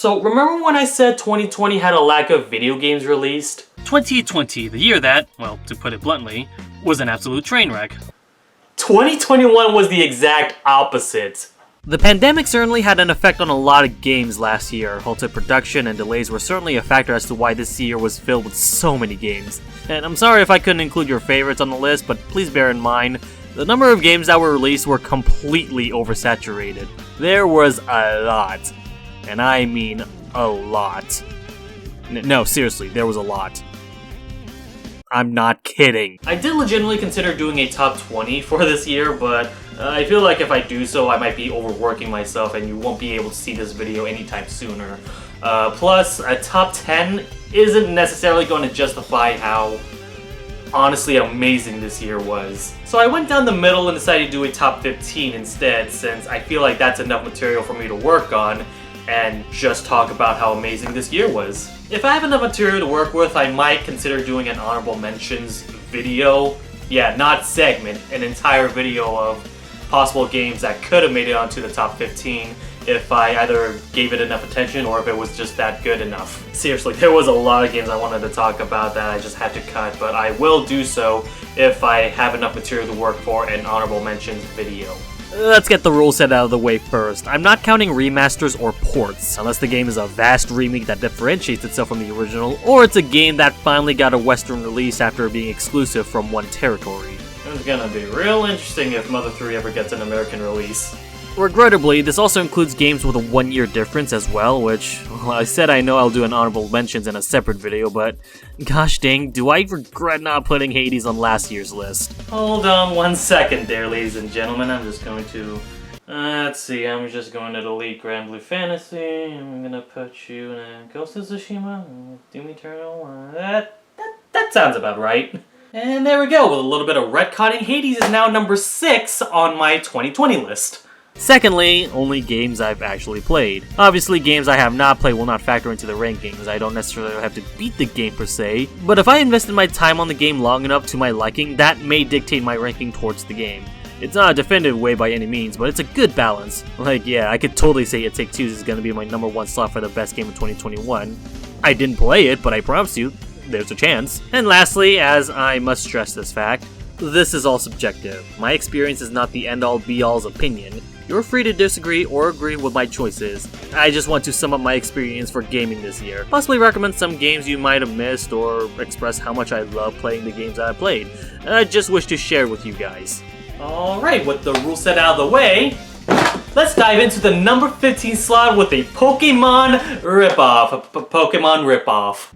So remember when I said 2020 had a lack of video games released? 2020, the year that, well, to put it bluntly, was an absolute train wreck. 2021 was the exact opposite. The pandemic certainly had an effect on a lot of games last year. Halted production and delays were certainly a factor as to why this year was filled with so many games. And I'm sorry if I couldn't include your favorites on the list, but please bear in mind, the number of games that were released were completely oversaturated. There was a lot. And I mean a lot. No, seriously, there was a lot. I'm not kidding. I did legitimately consider doing a top 20 for this year, but I feel like if I do so, I might be overworking myself and you won't be able to see this video anytime sooner. Plus, a top 10 isn't necessarily going to justify how honestly amazing this year was. So I went down the middle and decided to do a top 15 instead, since I feel like that's enough material for me to work on and just talk about how amazing this year was. If I have enough material to work with, I might consider doing an honorable mentions video. Yeah, not segment, an entire video of possible games that could have made it onto the top 15 if I either gave it enough attention or if it was just that good enough. Seriously, there was a lot of games I wanted to talk about that I just had to cut, but I will do so if I have enough material to work for an honorable mentions video. Let's get the rules set out of the way first. I'm not counting remasters or ports, unless the game is a vast remake that differentiates itself from the original, or it's a game that finally got a Western release after being exclusive from one territory. It's gonna be real interesting if Mother 3 ever gets an American release. Regrettably, this also includes games with a 1-year difference as well, which, well, I said I know I'll do an honorable mentions in a separate video, but gosh dang, do I regret not putting Hades on last year's list. Hold on 1 second there, ladies and gentlemen. I'm just going to, let's see, I'm just going to delete Grand Blue Fantasy. I'm gonna put you in Ghost of Tsushima, Doom Eternal. That sounds about right. And there we go, with a little bit of retconning, Hades is now number 6 on my 2020 list. Secondly, only games I've actually played. Obviously, games I have not played will not factor into the rankings. I don't necessarily have to beat the game per se, but if I invested my time on the game long enough to my liking, that may dictate my ranking towards the game. It's not a definitive way by any means, but it's a good balance. Like, yeah, I could totally say It Take-Two is going to be my number 1 slot for the best game of 2021. I didn't play it, but I promise you, there's a chance. And lastly, as I must stress this fact, this is all subjective. My experience is not the end-all be-all's opinion. You're free to disagree or agree with my choices. I just want to sum up my experience for gaming this year. Possibly recommend some games you might have missed or express how much I love playing the games that I played. I just wish to share with you guys. Alright, with the rule set out of the way, let's dive into the number 15 slot with a Pokemon ripoff. Pokemon ripoff.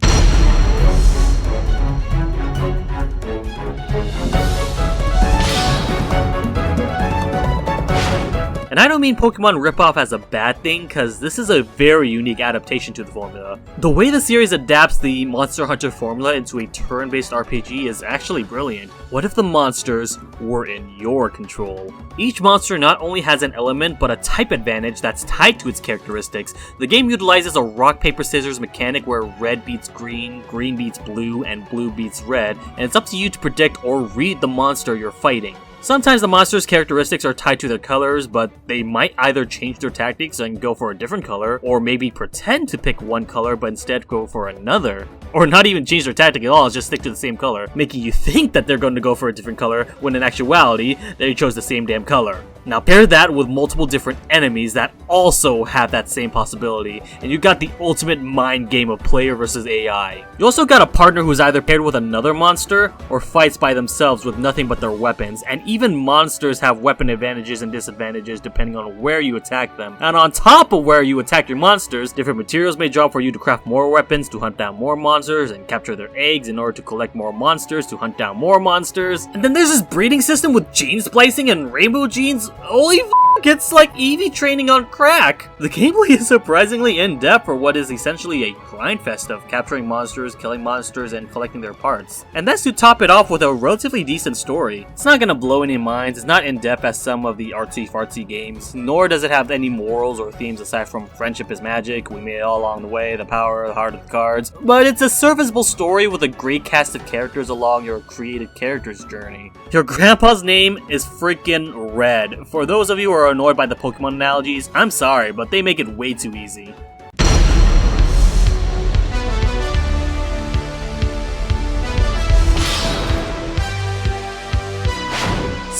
And I don't mean Pokemon ripoff as a bad thing, cause this is a very unique adaptation to the formula. The way the series adapts the Monster Hunter formula into a turn-based RPG is actually brilliant. What if the monsters were in your control? Each monster not only has an element, but a type advantage that's tied to its characteristics. The game utilizes a rock, paper, scissors mechanic where red beats green, green beats blue, and blue beats red, and it's up to you to predict or read the monster you're fighting. Sometimes the monster's characteristics are tied to their colors, but they might either change their tactics and go for a different color, or maybe pretend to pick one color but instead go for another. Or not even change their tactic at all, just stick to the same color, making you think that they're going to go for a different color when in actuality, they chose the same damn color. Now pair that with multiple different enemies that also have that same possibility, and you got the ultimate mind game of player versus AI. You also got a partner who's either paired with another monster, or fights by themselves with nothing but their weapons, and even monsters have weapon advantages and disadvantages depending on where you attack them. And on top of where you attack your monsters, different materials may drop for you to craft more weapons to hunt down more monsters, and capture their eggs in order to collect more monsters to hunt down more monsters. And then there's this breeding system with gene splicing and rainbow genes. Holy f***, it's like Eevee training on crack! The gameplay is surprisingly in-depth for what is essentially a grind fest of capturing monsters, killing monsters, and collecting their parts. And that's to top it off with a relatively decent story. It's not gonna blow any minds, it's not in-depth as some of the artsy-fartsy games, nor does it have any morals or themes aside from friendship is magic, we made it all along the way, the power, the heart of the cards. But it's a serviceable story with a great cast of characters along your created character's journey. Your grandpa's name is freaking Red. For those of you who are annoyed by the Pokemon analogies, I'm sorry, but they make it way too easy.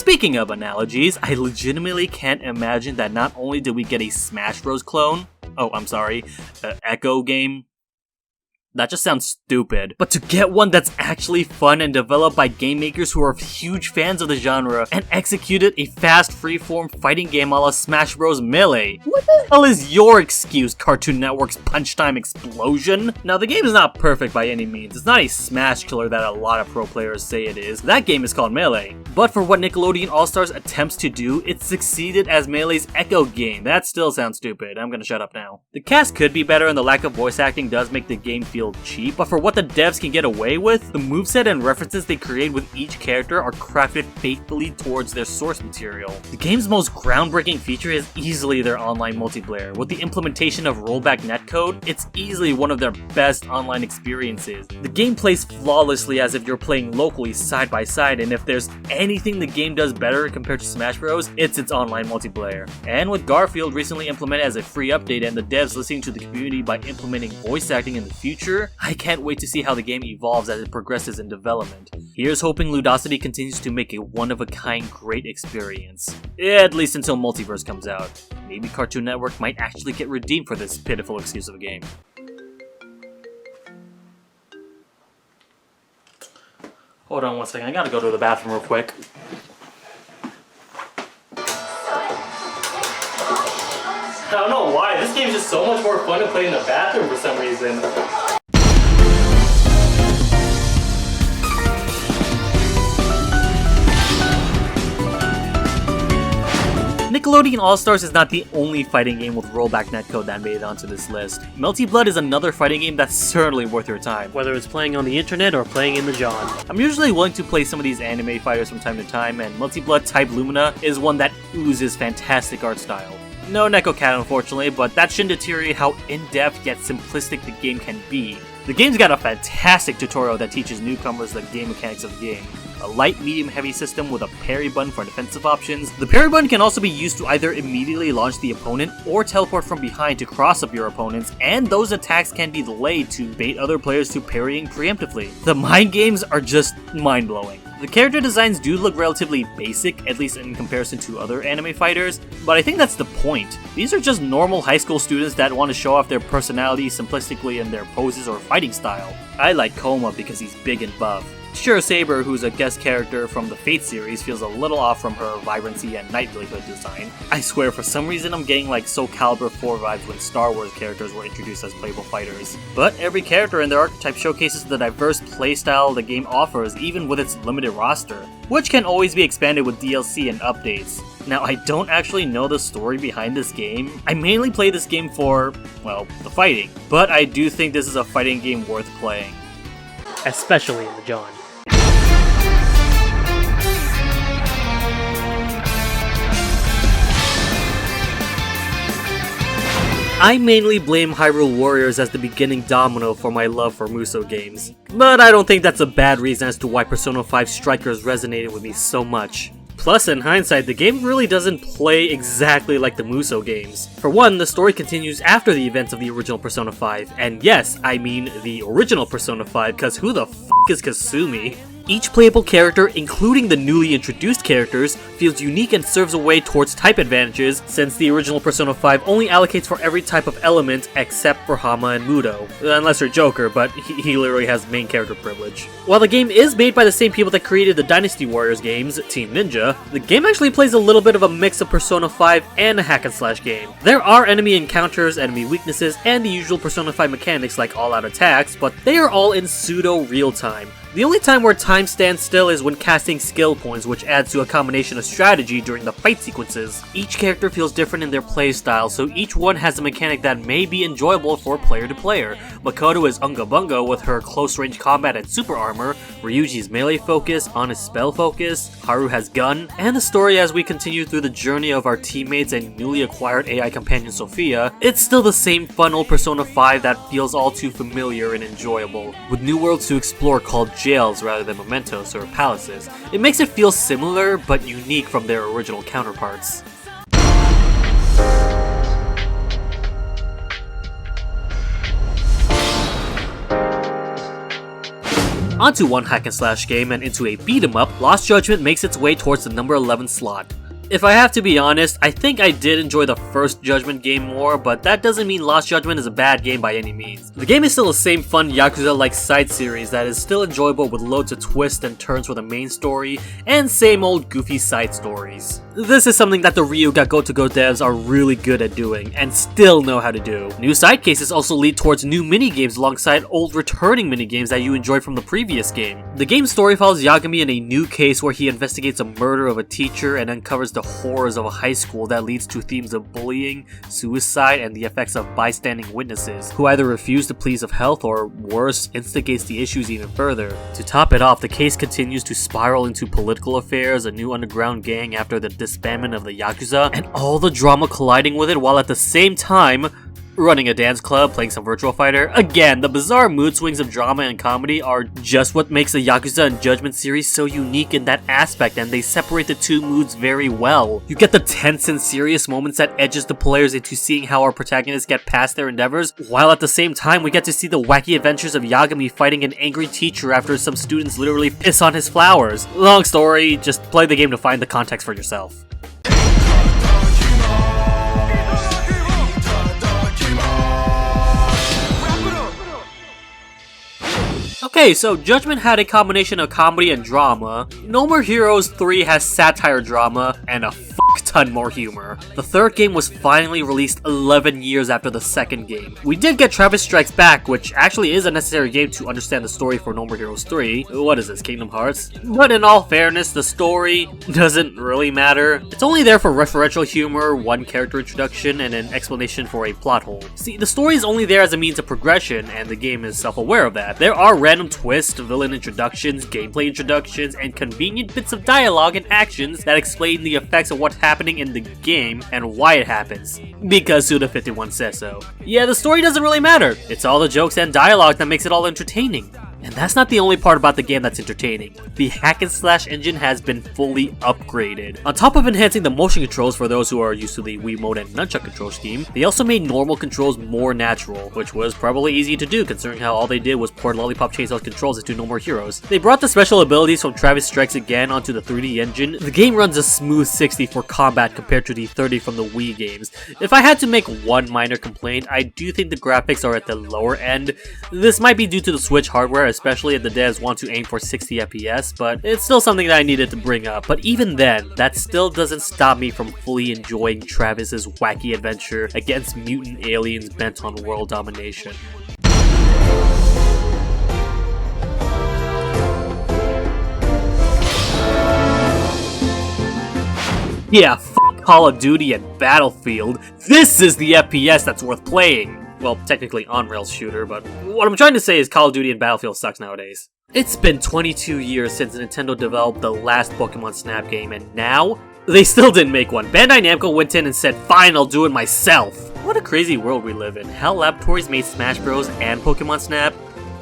Speaking of analogies, I legitimately can't imagine that not only did we get a Smash Bros. Clone, Echo game. That just sounds stupid. But to get one that's actually fun and developed by game makers who are huge fans of the genre and executed a fast freeform fighting game a la Smash Bros. Melee. What the hell is your excuse, Cartoon Network's Punch Time Explosion? Now, the game is not perfect by any means. It's not a smash killer that a lot of pro players say it is. That game is called Melee. But for what Nickelodeon All-Stars attempts to do, it succeeded as Melee's Echo game. That still sounds stupid. I'm gonna shut up now. The cast could be better and the lack of voice acting does make the game feel cheap, but for what the devs can get away with, the moveset and references they create with each character are crafted faithfully towards their source material. The game's most groundbreaking feature is easily their online multiplayer. With the implementation of rollback netcode, it's easily one of their best online experiences. The game plays flawlessly as if you're playing locally side by side, and if there's anything the game does better compared to Smash Bros, it's its online multiplayer. And with Garfield recently implemented as a free update and the devs listening to the community by implementing voice acting in the future, I can't wait to see how the game evolves as it progresses in development. Here's hoping Ludosity continues to make a one-of-a-kind great experience. At least until Multiverse comes out. Maybe Cartoon Network might actually get redeemed for this pitiful excuse of a game. Hold on one second, I gotta go to the bathroom real quick. I don't know why, this game's just so much more fun to play in the bathroom for some reason. Nickelodeon All-Stars is not the only fighting game with rollback netcode that made it onto this list. Melty Blood is another fighting game that's certainly worth your time, whether it's playing on the internet or playing in the John. I'm usually willing to play some of these anime fighters from time to time, and Melty Blood type Lumina is one that oozes fantastic art style. No Neko Cat unfortunately, but that shouldn't deteriorate how in-depth yet simplistic the game can be. The game's got a fantastic tutorial that teaches newcomers the game mechanics of the game. A light, medium, heavy system with a parry button for defensive options. The parry button can also be used to either immediately launch the opponent or teleport from behind to cross up your opponents, and those attacks can be delayed to bait other players to parrying preemptively. The mind games are just mind-blowing. The character designs do look relatively basic, at least in comparison to other anime fighters, but I think that's the point. These are just normal high school students that want to show off their personality simplistically in their poses or fighting style. I like Koma because he's big and buff. Sure, Saber, who's a guest character from the Fate series, feels a little off from her vibrancy and knightlyhood design. I swear, for some reason I'm getting like Soul Calibur 4 vibes when Star Wars characters were introduced as playable fighters. But every character in their archetype showcases the diverse playstyle the game offers, even with its limited roster, which can always be expanded with DLC and updates. Now, I don't actually know the story behind this game. I mainly play this game for, well, the fighting, but I do think this is a fighting game worth playing. Especially in the John. I mainly blame Hyrule Warriors as the beginning domino for my love for Musou games, but I don't think that's a bad reason as to why Persona 5 Strikers resonated with me so much. Plus, in hindsight, the game really doesn't play exactly like the Musou games. For one, the story continues after the events of the original Persona 5, and yes, I mean the original Persona 5, cause who the f*** is Kasumi? Each playable character, including the newly introduced characters, feels unique and serves a way towards type advantages, since the original Persona 5 only allocates for every type of element except for Hama and Mudo. Unless you're Joker, but he literally has main character privilege. While the game is made by the same people that created the Dynasty Warriors games, Team Ninja, the game actually plays a little bit of a mix of Persona 5 and a hack-and-slash game. There are enemy encounters, enemy weaknesses, and the usual Persona 5 mechanics like all-out attacks, but they are all in pseudo-real-time. The only time where time stands still is when casting skill points, which adds to a combination of strategy during the fight sequences. Each character feels different in their playstyle, so each one has a mechanic that may be enjoyable for player to player. Makoto is Unga Bunga with her close range combat and super armor, Ryuji's melee focus, Ana's spell focus, Haru has gun, and the story as we continue through the journey of our teammates and newly acquired AI companion Sophia, it's still the same fun old Persona 5 that feels all too familiar and enjoyable. With new worlds to explore called jails rather than mementos or palaces, it makes it feel similar but unique from their original counterparts. Onto one hack and slash game and into a beat 'em up, Lost Judgment makes its way towards the number 11 slot. If I have to be honest, I think I did enjoy the first Judgment game more, but that doesn't mean Lost Judgment is a bad game by any means. The game is still the same fun Yakuza-like side series that is still enjoyable with loads of twists and turns for the main story, and same old goofy side stories. This is something that the Ryu Ga Gotoku devs are really good at doing, and still know how to do. New side cases also lead towards new minigames alongside old returning minigames that you enjoyed from the previous game. The game's story follows Yagami in a new case where he investigates a murder of a teacher and uncovers the horrors of a high school that leads to themes of bullying, suicide, and the effects of bystanding witnesses, who either refuse the pleas of health or, worse, instigates the issues even further. To top it off, the case continues to spiral into political affairs, a new underground gang after the disbandment of the Yakuza, and all the drama colliding with it while at the same time running a dance club, playing some Virtual Fighter. Again, the bizarre mood swings of drama and comedy are just what makes the Yakuza and Judgment series so unique in that aspect, and they separate the two moods very well. You get the tense and serious moments that edges the players into seeing how our protagonists get past their endeavors, while at the same time we get to see the wacky adventures of Yagami fighting an angry teacher after some students literally piss on his flowers. Long story, just play the game to find the context for yourself. Okay, so Judgment had a combination of comedy and drama. No More Heroes 3 has satire drama and a fuck ton more humor. The third game was finally released 11 years after the second game. We did get Travis Strikes Back, which actually is a necessary game to understand the story for No More Heroes 3. What is this, Kingdom Hearts? But in all fairness, the story doesn't really matter. It's only there for referential humor, one character introduction, and an explanation for a plot hole. See, the story is only there as a means of progression, and the game is self-aware of that. There are random twists, villain introductions, gameplay introductions, and convenient bits of dialogue and actions that explain the effects of what's happening in the game and why it happens. Because Suda51 says so. Yeah, the story doesn't really matter. It's all the jokes and dialogue that makes it all entertaining. And that's not the only part about the game that's entertaining. The hack and slash engine has been fully upgraded. On top of enhancing the motion controls for those who are used to the Wiimote and Nunchuck control scheme, they also made normal controls more natural, which was probably easy to do considering how all they did was port Lollipop Chainsaw's controls into No More Heroes. They brought the special abilities from Travis Strikes Again onto the 3D engine. The game runs a smooth 60 for combat compared to the 30 from the Wii games. If I had to make one minor complaint, I do think the graphics are at the lower end. This might be due to the Switch hardware, especially if the devs want to aim for 60 FPS, but it's still something that I needed to bring up. But even then, that still doesn't stop me from fully enjoying Travis's wacky adventure against mutant aliens bent on world domination. Yeah, fuck Call of Duty and Battlefield. This is the FPS that's worth playing. Well, technically on-rails shooter, but what I'm trying to say is Call of Duty and Battlefield sucks nowadays. It's been 22 years since Nintendo developed the last Pokémon Snap game, and now, they still didn't make one. Bandai Namco went in and said, fine, I'll do it myself. What a crazy world we live in. HAL Laboratories made Smash Bros. And Pokémon Snap,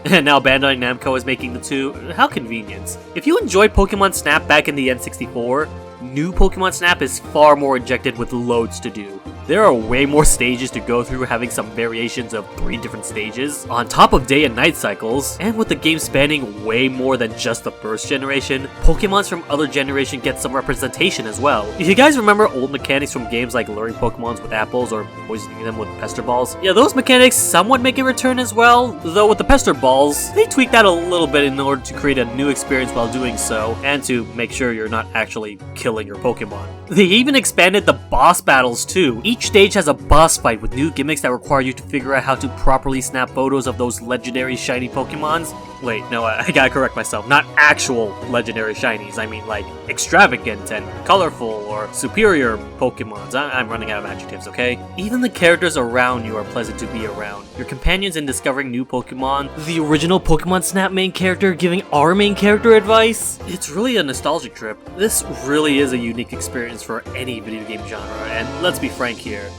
and now Bandai Namco is making the two. How convenient. If you enjoyed Pokémon Snap back in the N64, new Pokémon Snap is far more injected with loads to do. There are way more stages to go through, having some variations of 3 different stages, on top of day and night cycles, and with the game spanning way more than just the first generation, Pokemons from other generations get some representation as well. If you guys remember old mechanics from games like luring Pokemons with apples or poisoning them with pester balls, yeah, those mechanics somewhat make a return as well, though with the pester balls, they tweak that a little bit in order to create a new experience while doing so, and to make sure you're not actually killing your Pokemon. They even expanded the boss battles too. Each stage has a boss fight with new gimmicks that require you to figure out how to properly snap photos of those legendary shiny Pokemons. Wait, no, I gotta correct myself. Not actual legendary shinies. I mean like extravagant and colorful or superior Pokemons. I'm running out of adjectives, okay? Even the characters around you are pleasant to be around. Your companions in discovering new Pokemon, the original Pokemon Snap main character giving our main character advice. It's really a nostalgic trip. This really is a unique experience for any video game genre, and let's be frank here.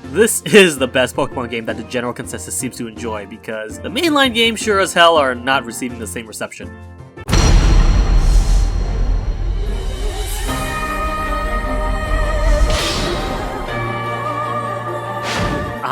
This is the best Pokemon game that the general consensus seems to enjoy, because the mainline games sure as hell are not receiving the same reception.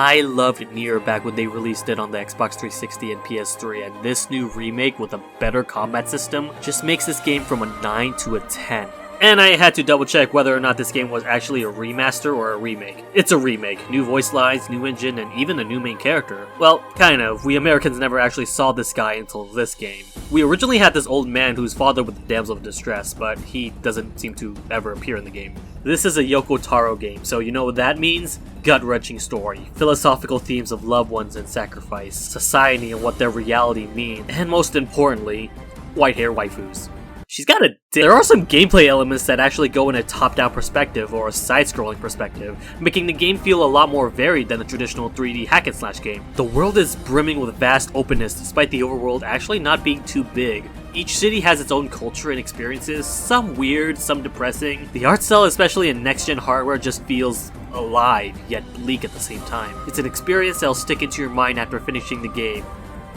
I loved NieR back when they released it on the Xbox 360 and PS3, and this new remake with a better combat system just makes this game from a 9 to a 10. And I had to double check whether or not this game was actually a remaster or a remake. It's a remake. New voice lines, new engine, and even a new main character. Well, kind of. We Americans never actually saw this guy until this game. We originally had this old man who's father with the damsel of distress, but he doesn't seem to ever appear in the game. This is a Yoko Taro game, so you know what that means? Gut-wrenching story, philosophical themes of loved ones and sacrifice, society and what their reality means, and most importantly, white hair waifus. She's got a dick. There are some gameplay elements that actually go in a top-down perspective or a side-scrolling perspective, making the game feel a lot more varied than a traditional 3D hack-and-slash game. The world is brimming with vast openness despite the overworld actually not being too big. Each city has its own culture and experiences, some weird, some depressing. The art style, especially in next-gen hardware, just feels alive, yet bleak at the same time. It's an experience that'll stick into your mind after finishing the game,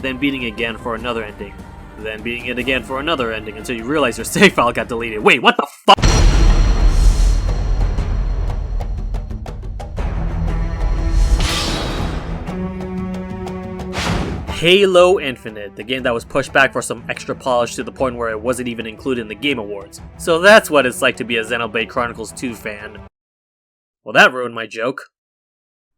then beating it again for another ending. Then beating it again for another ending until you realize your save file got deleted. Wait, what the fuck? Halo Infinite, the game that was pushed back for some extra polish to the point where it wasn't even included in the Game Awards. So that's what it's like to be a Xenoblade Chronicles 2 fan. Well, that ruined my joke.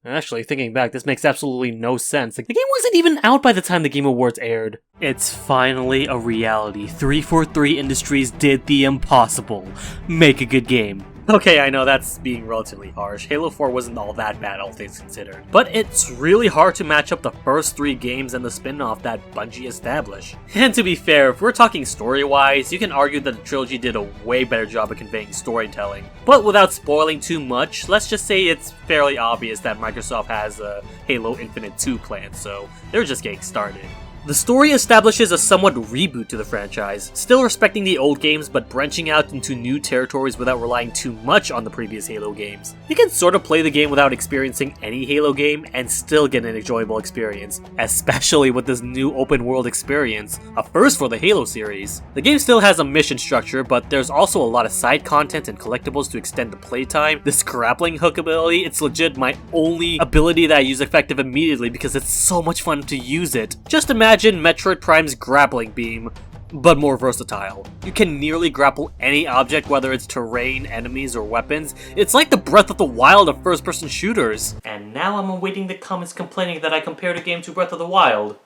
Actually, thinking back, this makes absolutely no sense. The game wasn't even out by the time the Game Awards aired. It's finally a reality. 343 Industries did the impossible. Make a good game. Okay, I know that's being relatively harsh. Halo 4 wasn't all that bad, all things considered. But it's really hard to match up the first 3 games and the spin-off that Bungie established. And to be fair, if we're talking story-wise, you can argue that the trilogy did a way better job of conveying storytelling. But without spoiling too much, let's just say it's fairly obvious that Microsoft has a Halo Infinite 2 plan, so they're just getting started. The story establishes a somewhat reboot to the franchise, still respecting the old games but branching out into new territories without relying too much on the previous Halo games. You can sort of play the game without experiencing any Halo game and still get an enjoyable experience, especially with this new open world experience, a first for the Halo series. The game still has a mission structure, but there's also a lot of side content and collectibles to extend the playtime. This grappling hook ability, it's legit my only ability that I use effective immediately because it's so much fun to use it. Just imagine Metroid Prime's grappling beam, but more versatile. You can nearly grapple any object, whether it's terrain, enemies, or weapons. It's like the Breath of the Wild of first-person shooters. And now I'm awaiting the comments complaining that I compared a game to Breath of the Wild.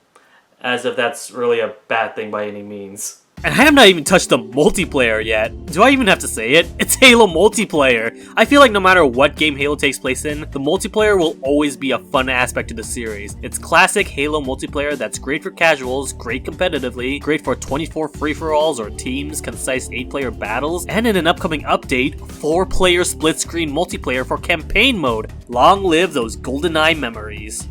As if that's really a bad thing by any means. And I have not even touched the multiplayer yet. Do I even have to say it? It's Halo multiplayer! I feel like no matter what game Halo takes place in, the multiplayer will always be a fun aspect to the series. It's classic Halo multiplayer that's great for casuals, great competitively, great for 24 free-for-alls or teams, concise 8-player battles, and in an upcoming update, 4-player split-screen multiplayer for campaign mode. Long live those GoldenEye memories.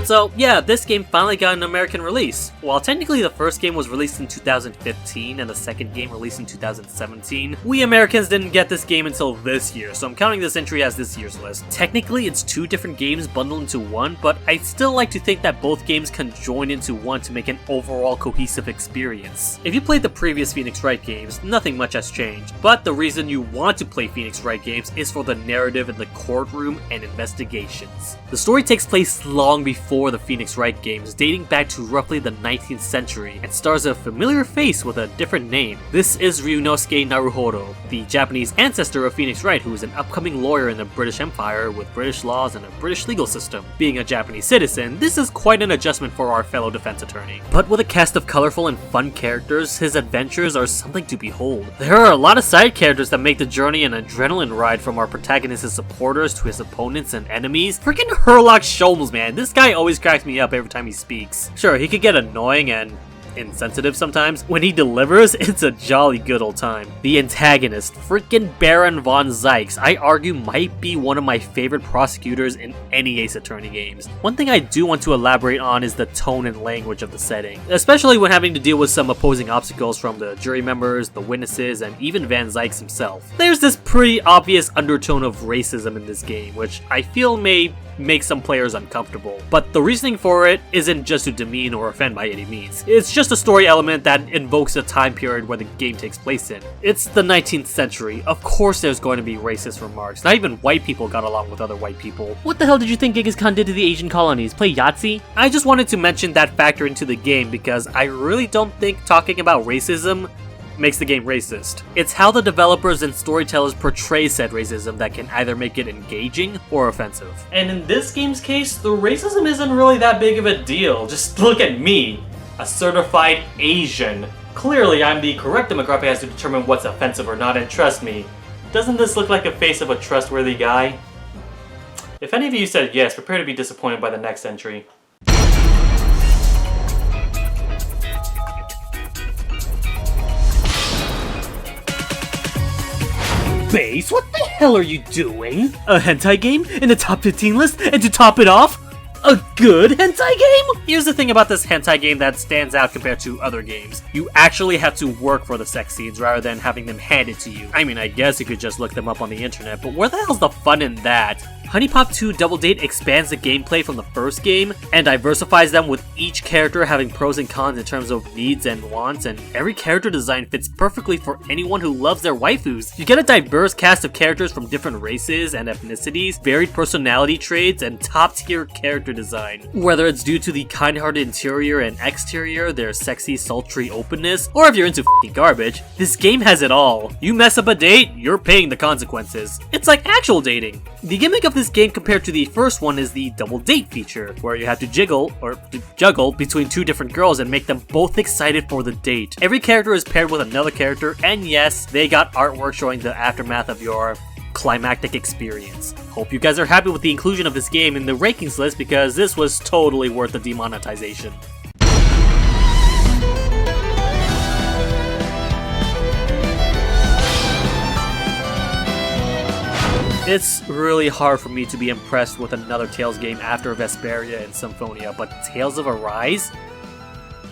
So yeah, this game finally got an American release. While technically the first game was released in 2015 and the second game released in 2017, we Americans didn't get this game until this year, so I'm counting this entry as this year's list. Technically it's 2 different games bundled into one, but I still like to think that both games can join into one to make an overall cohesive experience. If you played the previous Phoenix Wright games, nothing much has changed, but the reason you want to play Phoenix Wright games is for the narrative in the courtroom and investigations. The story takes place long before the Phoenix Wright games, dating back to roughly the 19th century, and stars a familiar face with a different name. This is Ryunosuke Naruhodo, the Japanese ancestor of Phoenix Wright, who is an upcoming lawyer in the British Empire with British laws and a British legal system. Being a Japanese citizen, this is quite an adjustment for our fellow defense attorney. But with a cast of colorful and fun characters, his adventures are something to behold. There are a lot of side characters that make the journey an adrenaline ride, from our protagonist's supporters to his opponents and enemies. Freaking Herlock Sholmes, man, this guy always cracks me up every time he speaks. Sure, he could get annoying and insensitive sometimes. When he delivers, it's a jolly good old time. The antagonist, freaking Baron von Zykes, I argue might be one of my favorite prosecutors in any Ace Attorney games. One thing I do want to elaborate on is the tone and language of the setting, especially when having to deal with some opposing obstacles from the jury members, the witnesses, and even Van Zykes himself. There's this pretty obvious undertone of racism in this game, which I feel may make some players uncomfortable. But the reasoning for it isn't just to demean or offend by any means. It's just a story element that invokes the time period where the game takes place in. It's the 19th century. Of course there's going to be racist remarks. Not even white people got along with other white people. What the hell did you think Genghis Khan did to the Asian colonies? Play Yahtzee? I just wanted to mention that factor into the game because I really don't think talking about racism makes the game racist. It's how the developers and storytellers portray said racism that can either make it engaging or offensive. And in this game's case, the racism isn't really that big of a deal. Just look at me, a certified Asian. Clearly, I'm the correct demographic as to determine what's offensive or not, and trust me, doesn't this look like the face of a trustworthy guy? If any of you said yes, prepare to be disappointed by the next entry. Base, what the hell are you doing? A hentai game in the top 15 list, and to top it off, a good hentai game? Here's the thing about this hentai game that stands out compared to other games. You actually have to work for the sex scenes rather than having them handed to you. I mean, I guess you could just look them up on the internet, but where the hell's the fun in that? Huniepop 2 Double Date expands the gameplay from the first game and diversifies them with each character having pros and cons in terms of needs and wants, and every character design fits perfectly for anyone who loves their waifus. You get a diverse cast of characters from different races and ethnicities, varied personality traits, and top-tier character design. Whether it's due to the kind-hearted interior and exterior, their sexy, sultry openness, or if you're into f***ing garbage, this game has it all. You mess up a date, you're paying the consequences. It's like actual dating. The gimmick of this game compared to the first one is the double date feature, where you have to juggle between two different girls and make them both excited for the date. Every character is paired with another character, and yes, they got artwork showing the aftermath of your climactic experience. Hope you guys are happy with the inclusion of this game in the rankings list because this was totally worth the demonetization. It's really hard for me to be impressed with another Tales game after Vesperia and Symphonia, but Tales of Arise?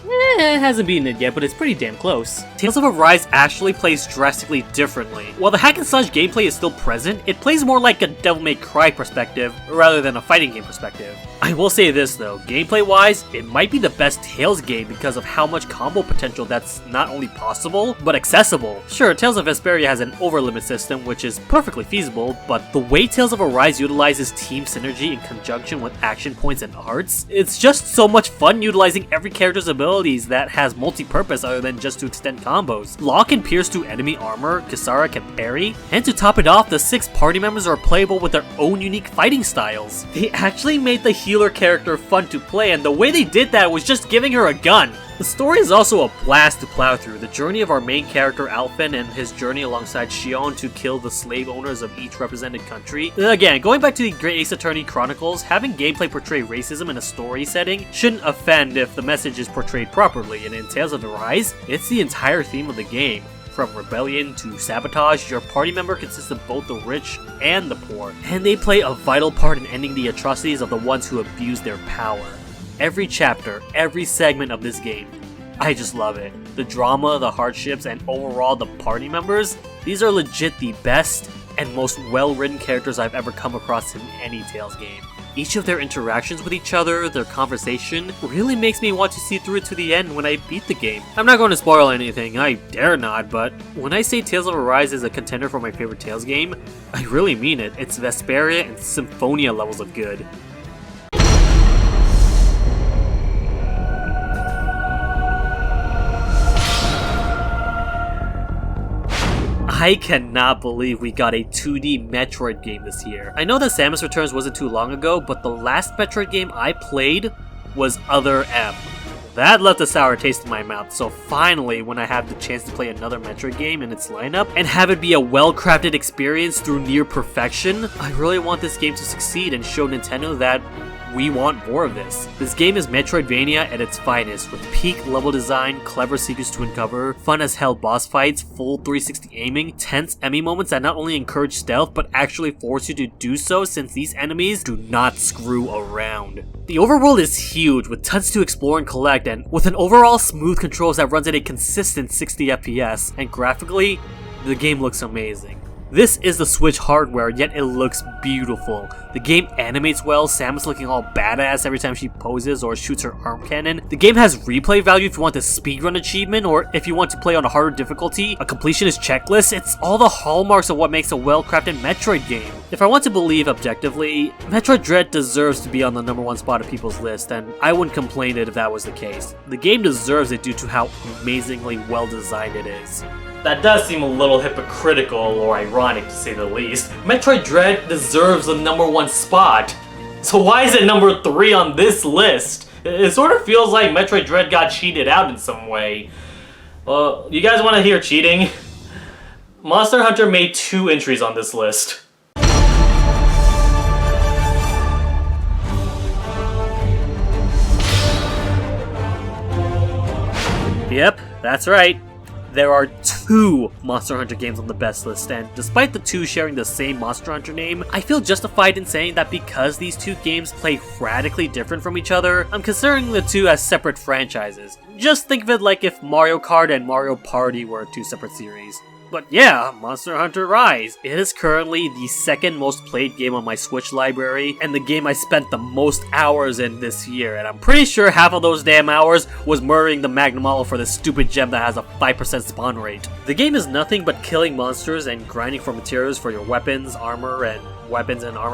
It hasn't beaten it yet, but it's pretty damn close. Tales of Arise actually plays drastically differently. While the hack and slash gameplay is still present, it plays more like a Devil May Cry perspective rather than a fighting game perspective. I will say this though, gameplay wise, it might be the best Tales game because of how much combo potential that's not only possible, but accessible. Sure, Tales of Vesperia has an overlimit system which is perfectly feasible, but the way Tales of Arise utilizes team synergy in conjunction with action points and arts, it's just so much fun utilizing every character's abilities that has multi-purpose other than just to extend combos. Law can pierce through enemy armor, Kisara can parry, and to top it off, the 6 party members are playable with their own unique fighting styles. They actually made the healer character fun to play, and the way they did that was just giving her a gun. The story is also a blast to plow through. The journey of our main character Alphen and his journey alongside Shion to kill the slave owners of each represented country. Again, going back to the Great Ace Attorney Chronicles, having gameplay portray racism in a story setting shouldn't offend if the message is portrayed properly, and in Tales of Arise, it's the entire theme of the game. From rebellion to sabotage, your party member consists of both the rich and the poor, and they play a vital part in ending the atrocities of the ones who abuse their power. Every chapter, every segment of this game, I just love it. The drama, the hardships, and overall the party members, these are legit the best and most well-written characters I've ever come across in any Tales game. Each of their interactions with each other, their conversation, really makes me want to see through it to the end when I beat the game. I'm not going to spoil anything, I dare not, but when I say Tales of Arise is a contender for my favorite Tales game, I really mean it. It's Vesperia and Symphonia levels of good. I cannot believe we got a 2D Metroid game this year. I know that Samus Returns wasn't too long ago, but the last Metroid game I played was Other M. That left a sour taste in my mouth, so finally, when I have the chance to play another Metroid game in its lineup, and have it be a well-crafted experience through near perfection, I really want this game to succeed and show Nintendo that we want more of this. This game is Metroidvania at its finest, with peak level design, clever secrets to uncover, fun as hell boss fights, full 360 aiming, tense enemy moments that not only encourage stealth, but actually force you to do so since these enemies do not screw around. The overworld is huge, with tons to explore and collect, and with an overall smooth controls that runs at a consistent 60 FPS, and graphically, the game looks amazing. This is the Switch hardware, yet it looks beautiful. The game animates well, Samus looking all badass every time she poses or shoots her arm cannon. The game has replay value if you want the speedrun achievement, or if you want to play on a harder difficulty, a completionist checklist. It's all the hallmarks of what makes a well-crafted Metroid game. If I want to believe objectively, Metroid Dread deserves to be on the #1 spot of people's list, and I wouldn't complain it if that was the case. The game deserves it due to how amazingly well designed it is. That does seem a little hypocritical or ironic to say the least. Metroid Dread deserves the #1 spot. So why is it number 3 on this list? It sort of feels like Metroid Dread got cheated out in some way. Well, you guys want to hear cheating? Monster Hunter made 2 entries on this list. Yep, that's right. There are 2 Monster Hunter games on the best list, and despite the 2 sharing the same Monster Hunter name, I feel justified in saying that because these 2 games play radically different from each other, I'm considering the 2 as separate franchises. Just think of it like if Mario Kart and Mario Party were 2 separate series. But yeah, Monster Hunter Rise. It is currently the 2nd most played game on my Switch library, and the game I spent the most hours in this year, and I'm pretty sure half of those damn hours was murdering the Magnum Model for this stupid gem that has a 5% spawn rate. The game is nothing but killing monsters and grinding for materials for your weapons, armor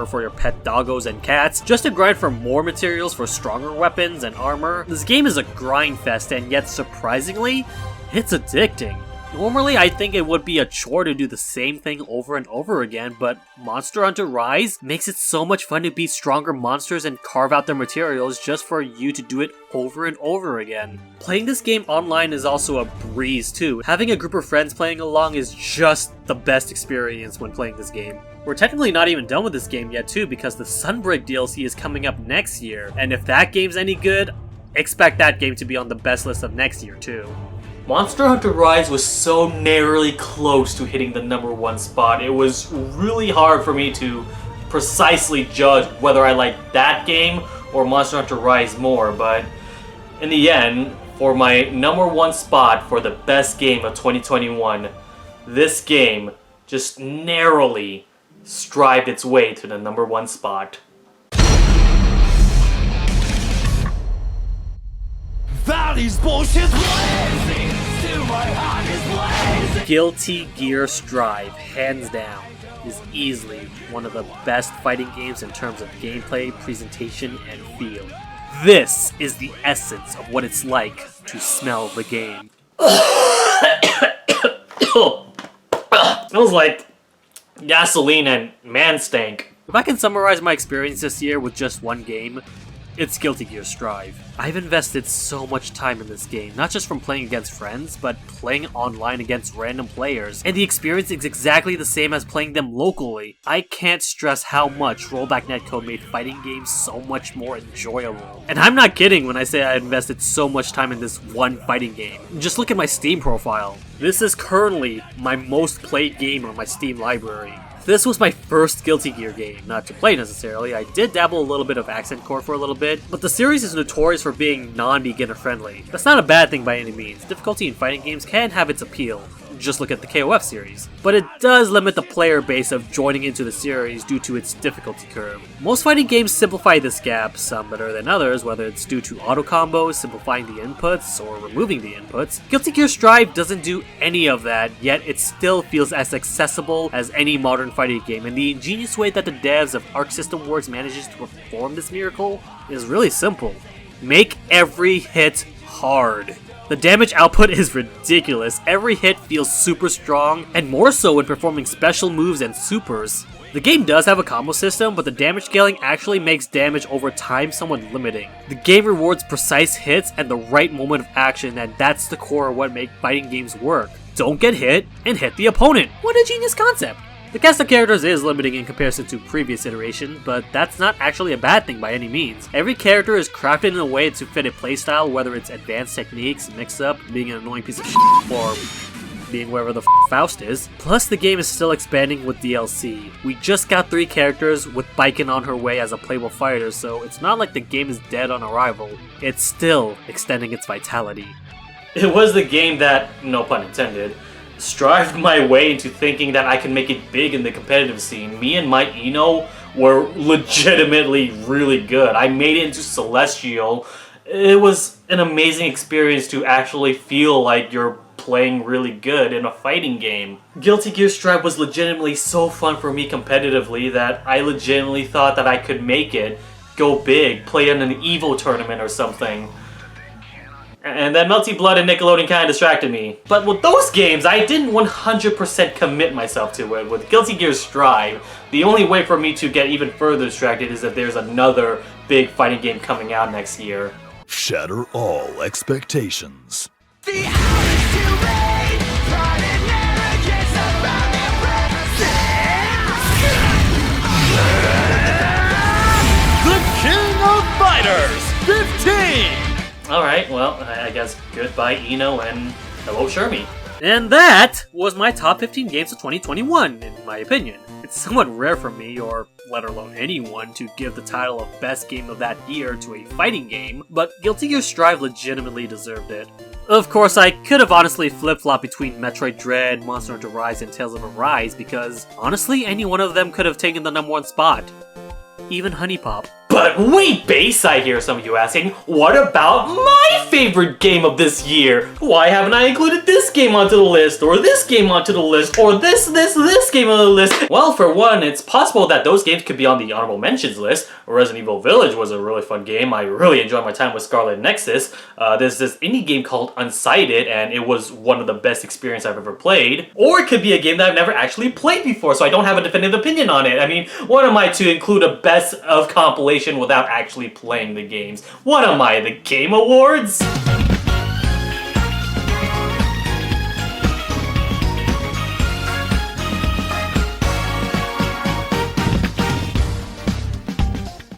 for your pet doggos and cats, just to grind for more materials for stronger weapons and armor. This game is a grind fest, and yet surprisingly, it's addicting. Normally, I think it would be a chore to do the same thing over and over again, but Monster Hunter Rise makes it so much fun to beat stronger monsters and carve out their materials just for you to do it over and over again. Playing this game online is also a breeze too. Having a group of friends playing along is just the best experience when playing this game. We're technically not even done with this game yet too, because the Sunbreak DLC is coming up next year, and if that game's any good, expect that game to be on the best list of next year too. Monster Hunter Rise was so narrowly close to hitting the #1 spot. It was really hard for me to precisely judge whether I liked that game or Monster Hunter Rise more, but in the end, for my #1 spot for the best game of 2021, this game just narrowly strived its way to the #1 spot. That is bullshit. My heart is blazing. Guilty Gear Strive, hands down, is easily one of the best fighting games in terms of gameplay, presentation, and feel. This is the essence of what it's like to smell the game. Smells like gasoline and man stank. If I can summarize my experience this year with just one game, it's Guilty Gear Strive. I've invested so much time in this game, not just from playing against friends, but playing online against random players, and the experience is exactly the same as playing them locally. I can't stress how much rollback netcode made fighting games so much more enjoyable. And I'm not kidding when I say I invested so much time in this one fighting game. Just look at my Steam profile. This is currently my most played game on my Steam library. This was my first Guilty Gear game, not to play necessarily. I did dabble a little bit of Accent Core for a little bit, but the series is notorious for being non-beginner friendly. That's not a bad thing by any means. Difficulty in fighting games can have its appeal. Just look at the KOF series. But it does limit the player base of joining into the series due to its difficulty curve. Most fighting games simplify this gap, some better than others, whether it's due to auto combos, simplifying the inputs, or removing the inputs. Guilty Gear Strive doesn't do any of that, yet it still feels as accessible as any modern fighting game, and the ingenious way that the devs of Arc System Works manages to perform this miracle is really simple. Make every hit hard. The damage output is ridiculous. Every hit feels super strong, and more so when performing special moves and supers. The game does have a combo system, but the damage scaling actually makes damage over time somewhat limiting. The game rewards precise hits and the right moment of action, and that's the core of what makes fighting games work. Don't get hit, and hit the opponent. What a genius concept! The cast of characters is limiting in comparison to previous iterations, but that's not actually a bad thing by any means. Every character is crafted in a way to fit a playstyle, whether it's advanced techniques, mix-up, being an annoying piece of shit, or being wherever the Faust is. Plus, the game is still expanding with DLC. We just got 3 characters, with Baiken on her way as a playable fighter, so it's not like the game is dead on arrival. It's still extending its vitality. It was the game that, no pun intended, strived my way into thinking that I can make it big in the competitive scene. Me and my Eno were legitimately really good. I made it into Celestial. It was an amazing experience to actually feel like you're playing really good in a fighting game. Guilty Gear Strive was legitimately so fun for me competitively that I legitimately thought that I could make it, go big, play in an EVO tournament or something. And then Melty Blood and Nickelodeon kind of distracted me. But with those games, I didn't 100% commit myself to it. With Guilty Gear Strive, the only way for me to get even further distracted is if there's another big fighting game coming out next year. Shatter all expectations. The hours too late, but it never gets above their The King of Fighters 15! Alright, well, I guess goodbye Eno and hello Shermie. And that was my top 15 games of 2021, in my opinion. It's somewhat rare for me, or let alone anyone, to give the title of best game of that year to a fighting game, but Guilty Gear Strive legitimately deserved it. Of course, I could have honestly flip-flopped between Metroid Dread, Monster Hunter Rise, and Tales of Arise, because honestly, any one of them could have taken the #1 spot. Even Huniepop. But wait, Bass, I hear some of you asking, what about my favorite game of this year? Why haven't I included this game onto the list, or this game onto the list, or this game on the list? Well, for one, it's possible that those games could be on the honorable mentions list. Resident Evil Village was a really fun game. I really enjoyed my time with Scarlet Nexus. There's this indie game called Unsighted, and it was one of the best experiences I've ever played. Or it could be a game that I've never actually played before, so I don't have a definitive opinion on it. I mean, what am I to include a best of compilation without actually playing the games? What am I, the Game Awards?